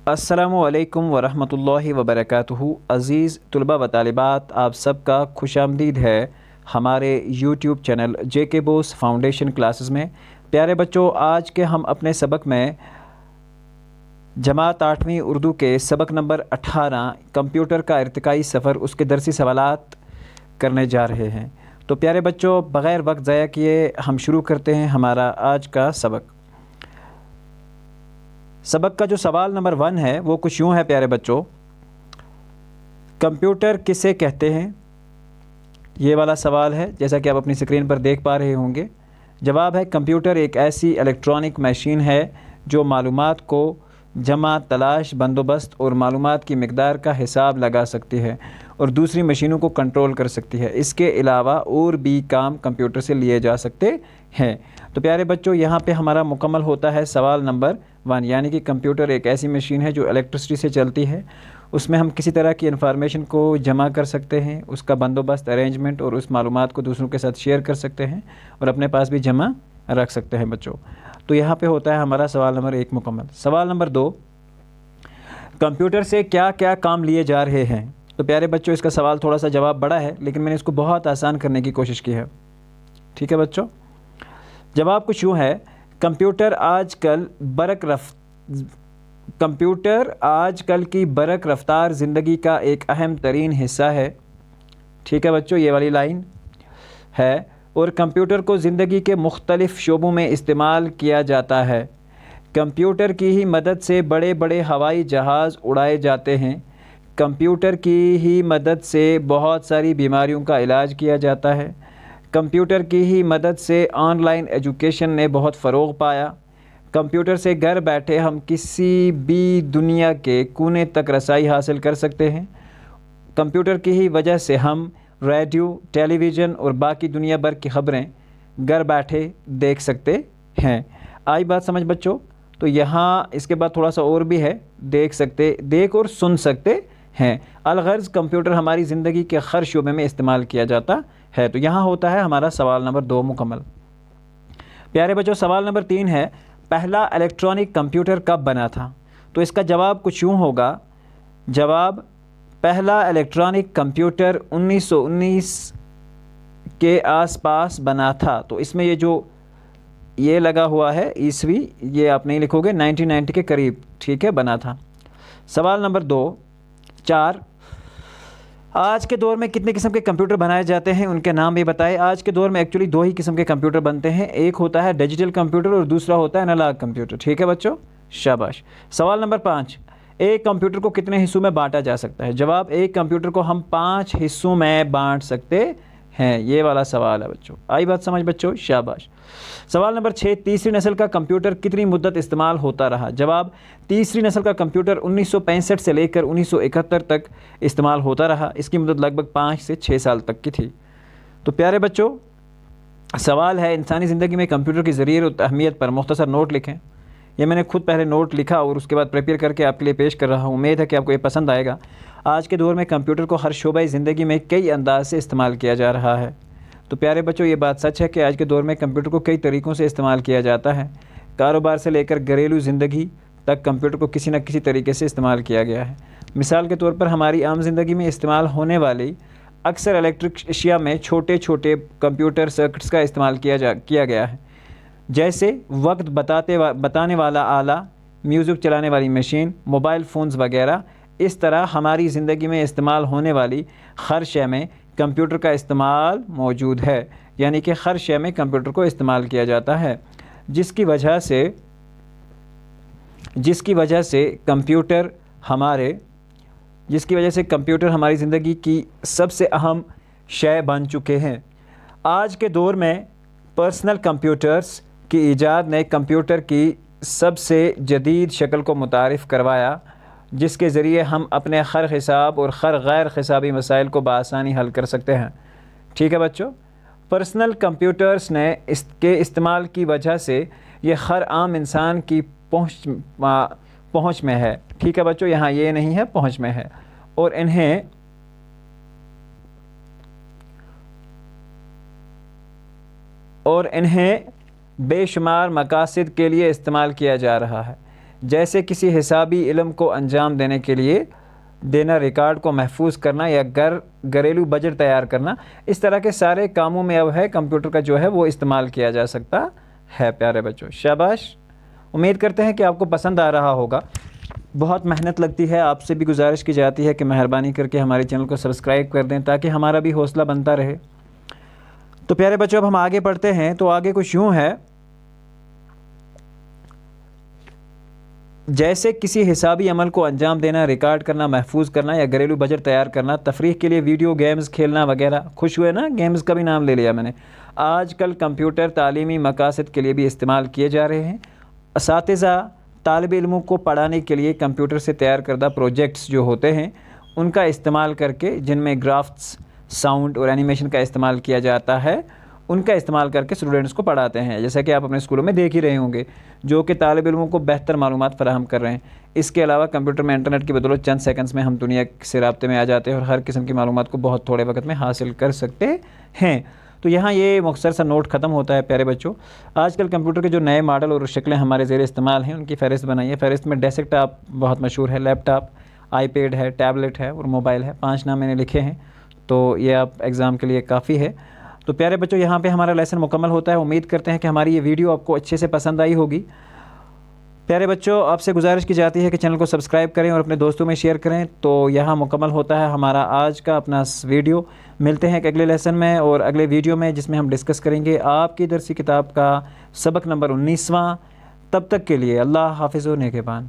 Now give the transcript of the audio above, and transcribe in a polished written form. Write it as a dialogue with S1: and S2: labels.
S1: السلام علیکم ورحمۃ اللہ وبرکاتہ۔ عزیز طلباء و طالبات، آپ سب کا خوش آمدید ہے ہمارے یوٹیوب چینل جے کے بوس فاؤنڈیشن کلاسز میں۔ پیارے بچوں، آج کے ہم اپنے سبق میں جماعت 8ویں اردو کے سبق نمبر 18 کمپیوٹر کا ارتقائی سفر، اس کے درسی سوالات کرنے جا رہے ہیں۔ تو پیارے بچوں، بغیر وقت ضائع کیے ہم شروع کرتے ہیں ہمارا آج کا سبق۔ سبق کا جو سوال نمبر 1 ہے وہ کچھ یوں ہے پیارے بچوں، کمپیوٹر کسے کہتے ہیں؟ یہ والا سوال ہے جیسا کہ آپ اپنی اسکرین پر دیکھ پا رہے ہوں گے۔ جواب ہے کمپیوٹر ایک ایسی الیکٹرانک مشین ہے جو معلومات کو جمع، تلاش، بندوبست اور معلومات کی مقدار کا حساب لگا سکتی ہے اور دوسری مشینوں کو کنٹرول کر سکتی ہے۔ اس کے علاوہ اور بھی کام کمپیوٹر سے لیے جا سکتے ہیں۔ تو پیارے بچوں، یہاں پہ ہمارا مکمل ہوتا ہے سوال نمبر 1، یعنی کہ کمپیوٹر ایک ایسی مشین ہے جو الیکٹرسٹی سے چلتی ہے۔ اس میں ہم کسی طرح کی انفارمیشن کو جمع کر سکتے ہیں، اس کا بندوبست، ارینجمنٹ اور اس معلومات کو دوسروں کے ساتھ شیئر کر سکتے ہیں اور اپنے پاس بھی جمع رکھ سکتے ہیں بچوں۔ تو یہاں پہ ہوتا ہے ہمارا سوال نمبر 1 مکمل۔ سوال نمبر 2، کمپیوٹر سے کیا کیا کام لیے جا رہے ہیں؟ تو پیارے بچوں، اس کا سوال تھوڑا سا جواب بڑا ہے لیکن میں نے اس کو بہت آسان کرنے کی کوشش کی ہے۔ ٹھیک ہے بچوں، جواب کچھ یوں ہے، کمپیوٹر آج کل کی برق رفتار زندگی کا ایک اہم ترین حصہ ہے۔ ٹھیک ہے بچوں، یہ والی لائن ہے، اور کمپیوٹر کو زندگی کے مختلف شعبوں میں استعمال کیا جاتا ہے۔ کمپیوٹر کی ہی مدد سے بڑے بڑے ہوائی جہاز اڑائے جاتے ہیں۔ کمپیوٹر کی ہی مدد سے بہت ساری بیماریوں کا علاج کیا جاتا ہے۔ کمپیوٹر کی ہی مدد سے آن لائن ایجوکیشن نے بہت فروغ پایا۔ کمپیوٹر سے گھر بیٹھے ہم کسی بھی دنیا کے کونے تک رسائی حاصل کر سکتے ہیں۔ کمپیوٹر کی ہی وجہ سے ہم ریڈیو، ٹیلی ویژن اور باقی دنیا بھر کی خبریں گھر بیٹھے دیکھ سکتے ہیں۔ آئی بات سمجھ بچوں؟ تو یہاں اس کے بعد تھوڑا سا اور بھی ہے، دیکھ اور سن سکتے ہیں۔ الغرض کمپیوٹر ہماری زندگی کے ہر شعبے میں استعمال کیا جاتا ہے۔ تو یہاں ہوتا ہے ہمارا سوال نمبر 2 مکمل۔ پیارے بچوں، سوال نمبر 3 ہے، پہلا الیکٹرانک کمپیوٹر کب بنا تھا؟ تو اس کا جواب کچھ یوں ہوگا، جواب پہلا الیکٹرانک کمپیوٹر 1919 کے آس پاس بنا تھا۔ تو اس میں یہ لگا ہوا ہے عیسوی، یہ آپ نہیں لکھو گے، 1990 کے قریب ٹھیک ہے بنا تھا۔ سوال نمبر 4، آج کے دور میں کتنے قسم کے کمپیوٹر بنائے جاتے ہیں، ان کے نام بھی بتائے۔ آج کے دور میں ایکچولی 2 ہی قسم کے کمپیوٹر بنتے ہیں، ایک ہوتا ہے ڈیجیٹل کمپیوٹر اور دوسرا ہوتا ہے انالاگ کمپیوٹر۔ ٹھیک ہے بچوں، شاباش۔ سوال نمبر 5، ایک کمپیوٹر کو کتنے حصوں میں بانٹا جا سکتا ہے؟ جواب، ایک کمپیوٹر کو ہم 5 حصوں میں بانٹ سکتے ہیں۔ یہ والا سوال ہے بچوں، آئی بات سمجھ بچوں، شاباش۔ سوال نمبر 6، تیسری نسل کا کمپیوٹر کتنی مدت استعمال ہوتا رہا؟ جواب، تیسری نسل کا کمپیوٹر 1965 سے لے کر 1971 تک استعمال ہوتا رہا۔ اس کی مدت لگ بھگ 5 سے 6 سال تک کی تھی۔ تو پیارے بچوں، سوال ہے انسانی زندگی میں کمپیوٹر کی ضرورت اور اہمیت پر مختصر نوٹ لکھیں۔ یہ میں نے خود پہلے نوٹ لکھا اور اس کے بعد پریپیئر کر کے آپ کے لیے پیش کر رہا ہوں۔ امید ہے کہ آپ کو یہ پسند آئے گا۔ آج کے دور میں کمپیوٹر کو ہر شعبۂ زندگی میں کئی انداز سے استعمال کیا جا رہا ہے۔ تو پیارے بچوں، یہ بات سچ ہے کہ آج کے دور میں کمپیوٹر کو کئی طریقوں سے استعمال کیا جاتا ہے۔ کاروبار سے لے کر گھریلو زندگی تک کمپیوٹر کو کسی نہ کسی طریقے سے استعمال کیا گیا ہے۔ مثال کے طور پر ہماری عام زندگی میں استعمال ہونے والی اکثر الیکٹرک اشیاء میں چھوٹے چھوٹے کمپیوٹر سرکٹس کا استعمال کیا گیا ہے، جیسے وقت بتانے والا آلہ، میوزک چلانے والی مشین، موبائل فونز وغیرہ۔ اس طرح ہماری زندگی میں استعمال ہونے والی ہر شے میں کمپیوٹر کا استعمال موجود ہے، یعنی کہ ہر شے میں کمپیوٹر کو استعمال کیا جاتا ہے، جس کی وجہ سے کمپیوٹر ہماری زندگی کی سب سے اہم شے بن چکے ہیں۔ آج کے دور میں پرسنل کمپیوٹرز کی ایجاد نے کمپیوٹر کی سب سے جدید شکل کو متعارف کروایا، جس کے ذریعے ہم اپنے ہر حساب اور ہر غیر حسابی مسائل کو بآسانی حل کر سکتے ہیں۔ ٹھیک ہے بچوں، پرسنل کمپیوٹرز کے استعمال کی وجہ سے یہ ہر عام انسان کی پہنچ میں ہے۔ ٹھیک ہے بچوں، یہاں یہ نہیں ہے، پہنچ میں ہے، اور انہیں بے شمار مقاصد کے لیے استعمال کیا جا رہا ہے، جیسے کسی حسابی علم کو انجام دینے کے لیے دینا، ریکارڈ کو محفوظ کرنا یا گھریلو بجٹ تیار کرنا، اس طرح کے سارے کاموں میں اب ہے کمپیوٹر کا جو ہے وہ استعمال کیا جا سکتا ہے۔ پیارے بچوں شاباش، امید کرتے ہیں کہ آپ کو پسند آ رہا ہوگا۔ بہت محنت لگتی ہے، آپ سے بھی گزارش کی جاتی ہے کہ مہربانی کر کے ہمارے چینل کو سبسکرائب کر دیں تاکہ ہمارا بھی حوصلہ بنتا رہے۔ تو پیارے بچوں اب ہم آگے پڑھتے ہیں، تو آگے کچھ یوں ہے، جیسے کسی حسابی عمل کو انجام دینا، ریکارڈ کرنا، محفوظ کرنا یا گھریلو بجٹ تیار کرنا، تفریح کے لیے ویڈیو گیمز کھیلنا وغیرہ۔ خوش ہوئے نا، گیمز کا بھی نام لے لیا میں نے۔ آج کل کمپیوٹر تعلیمی مقاصد کے لیے بھی استعمال کیے جا رہے ہیں۔ اساتذہ طالب علموں کو پڑھانے کے لیے کمپیوٹر سے تیار کردہ پروجیکٹس جو ہوتے ہیں ان کا استعمال کر کے، جن میں گرافکس، ساؤنڈ اور اینیمیشن کا استعمال کیا جاتا ہے، ان کا استعمال کر کے اسٹوڈنٹس کو پڑھاتے ہیں، جیسا کہ آپ اپنے اسکولوں میں دیکھ ہی رہے ہوں گے، جو کہ طالب علموں کو بہتر معلومات فراہم کر رہے ہیں۔ اس کے علاوہ کمپیوٹر میں انٹرنیٹ کی بدولت چند سیکنڈز میں ہم دنیا سے رابطے میں آ جاتے ہیں اور ہر قسم کی معلومات کو بہت تھوڑے وقت میں حاصل کر سکتے ہیں۔ تو یہاں یہ مختصر سا نوٹ ختم ہوتا ہے پیارے بچوں۔ آج کل کمپیوٹر کے جو نئے ماڈل اور شکلیں ہمارے زیر استعمال ہیں ان کی فہرست بنائی ہے۔ فہرست میں ڈیسک ٹاپ بہت مشہور ہے، لیپ ٹاپ، آئی پیڈ ہے، ٹیبلٹ ہے اور موبائل ہے۔ 5 نام میں نے لکھے ہیں، تو یہ آپ ایگزام کے لیے کافی ہے۔ تو پیارے بچوں یہاں پہ ہمارا لیسن مکمل ہوتا ہے۔ امید کرتے ہیں کہ ہماری یہ ویڈیو آپ کو اچھے سے پسند آئی ہوگی۔ پیارے بچوں آپ سے گزارش کی جاتی ہے کہ چینل کو سبسکرائب کریں اور اپنے دوستوں میں شیئر کریں۔ تو یہاں مکمل ہوتا ہے ہمارا آج کا اپنا ویڈیو۔ ملتے ہیں ایک اگلے لیسن میں اور اگلے ویڈیو میں، جس میں ہم ڈسکس کریں گے آپ کی درسی کتاب کا سبق نمبر 19واں۔ تب تک کے لیے اللہ حافظ و نگہبان۔